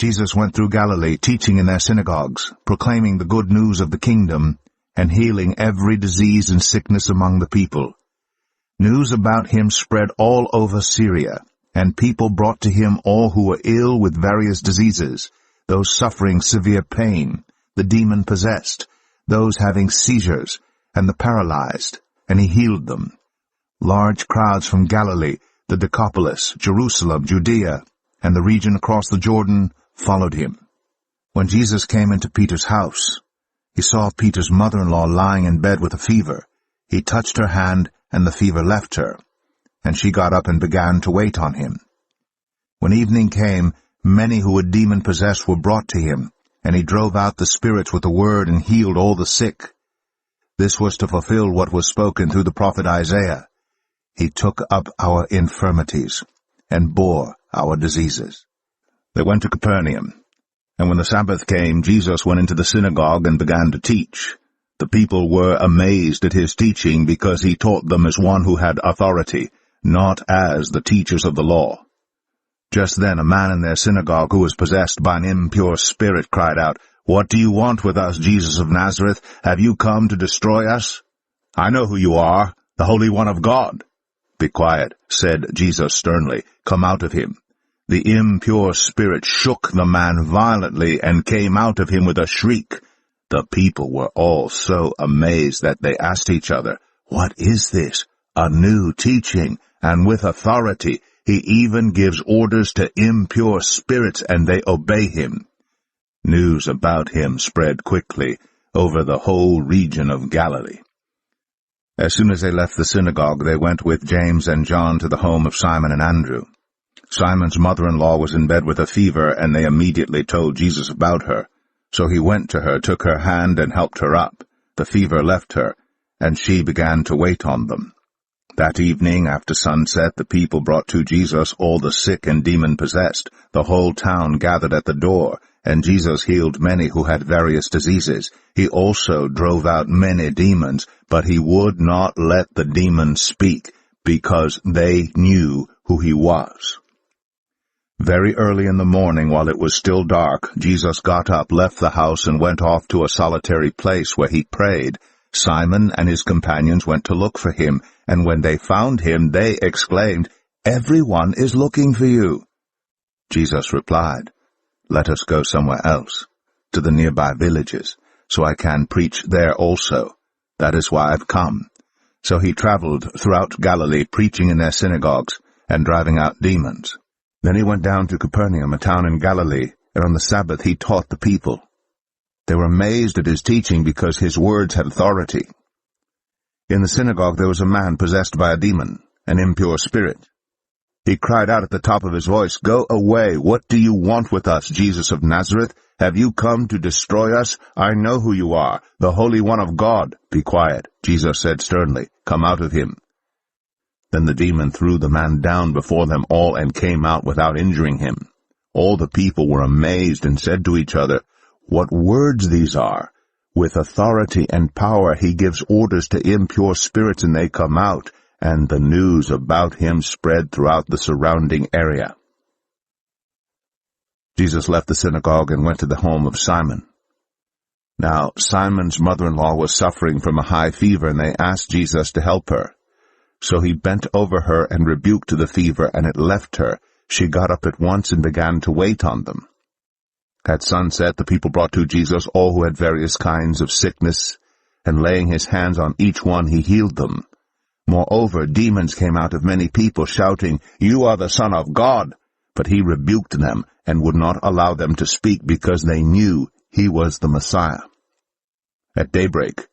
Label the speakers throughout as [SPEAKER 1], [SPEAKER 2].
[SPEAKER 1] Jesus went through Galilee, teaching in their synagogues, proclaiming the good news of the kingdom, and healing every disease and sickness among the people. News about him spread all over Syria, and people brought to him all who were ill with various diseases, those suffering severe pain, the demon-possessed, those having seizures, and the paralyzed, and he healed them. Large crowds from Galilee, the Decapolis, Jerusalem, Judea, and the region across the Jordan followed him. When Jesus came into Peter's house, he saw Peter's mother-in-law lying in bed with a fever. He touched her hand, and the fever left her, and she got up and began to wait on him. When evening came, many who were demon-possessed were brought to him, and he drove out the spirits with the word and healed all the sick. This was to fulfill what was spoken through the prophet Isaiah. He took up our infirmities and bore our diseases. They went to Capernaum, and when the Sabbath came, Jesus went into the synagogue and began to teach. The people were amazed at his teaching because he taught them as one who had authority, not as the teachers of the law. Just then a man in their synagogue who was possessed by an impure spirit cried out, "What do you want with us, Jesus of Nazareth? Have you come to destroy us? I know who you are, the Holy One of God." "Be quiet," said Jesus sternly. "Come out of him." The impure spirit shook the man violently and came out of him with a shriek. The people were all so amazed that they asked each other, "What is this? A new teaching, and with authority. He even gives orders to impure spirits, and they obey him." News about him spread quickly over the whole region of Galilee. As soon as they left the synagogue, they went with James and John to the home of Simon and Andrew. Simon's mother-in-law was in bed with a fever, and they immediately told Jesus about her. So he went to her, took her hand, and helped her up. The fever left her, and she began to wait on them. That evening, after sunset, the people brought to Jesus all the sick and demon-possessed. The whole town gathered at the door, and Jesus healed many who had various diseases. He also drove out many demons, but he would not let the demons speak, because they knew who he was. Very early in the morning, while it was still dark, Jesus got up, left the house, and went off to a solitary place where he prayed. Simon and his companions went to look for him, and when they found him, they exclaimed, "Everyone is looking for you." Jesus replied, "Let us go somewhere else, to the nearby villages, so I can preach there also. That is why I've come." So he traveled throughout Galilee, preaching in their synagogues and driving out demons. Then he went down to Capernaum, a town in Galilee, and on the Sabbath he taught the people. They were amazed at his teaching because his words had authority. In the synagogue there was a man possessed by a demon, an impure spirit. He cried out at the top of his voice, "Go away! What do you want with us, Jesus of Nazareth? Have you come to destroy us? I know who you are, the Holy One of God." "Be quiet," Jesus said sternly. "Come out of him." Then the demon threw the man down before them all and came out without injuring him. All the people were amazed and said to each other, "What words these are! With authority and power he gives orders to impure spirits, and they come out," and the news about him spread throughout the surrounding area. Jesus left the synagogue and went to the home of Simon. Now Simon's mother-in-law was suffering from a high fever, and they asked Jesus to help her. So he bent over her and rebuked the fever, and it left her. She got up at once and began to wait on them. At sunset, the people brought to Jesus all who had various kinds of sickness, and laying his hands on each one, he healed them. Moreover, demons came out of many people, shouting, "You are the Son of God!" But he rebuked them and would not allow them to speak, because they knew he was the Messiah. At daybreak,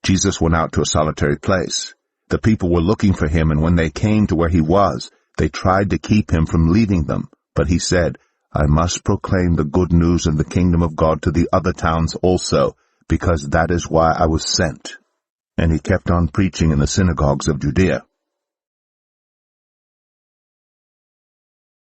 [SPEAKER 1] Jesus went out to a solitary place. The people were looking for him, and when they came to where he was, they tried to keep him from leaving them. But he said, "I must proclaim the good news of the kingdom of God to the other towns also, because that is why I was sent." And he kept on preaching in the synagogues of Judea.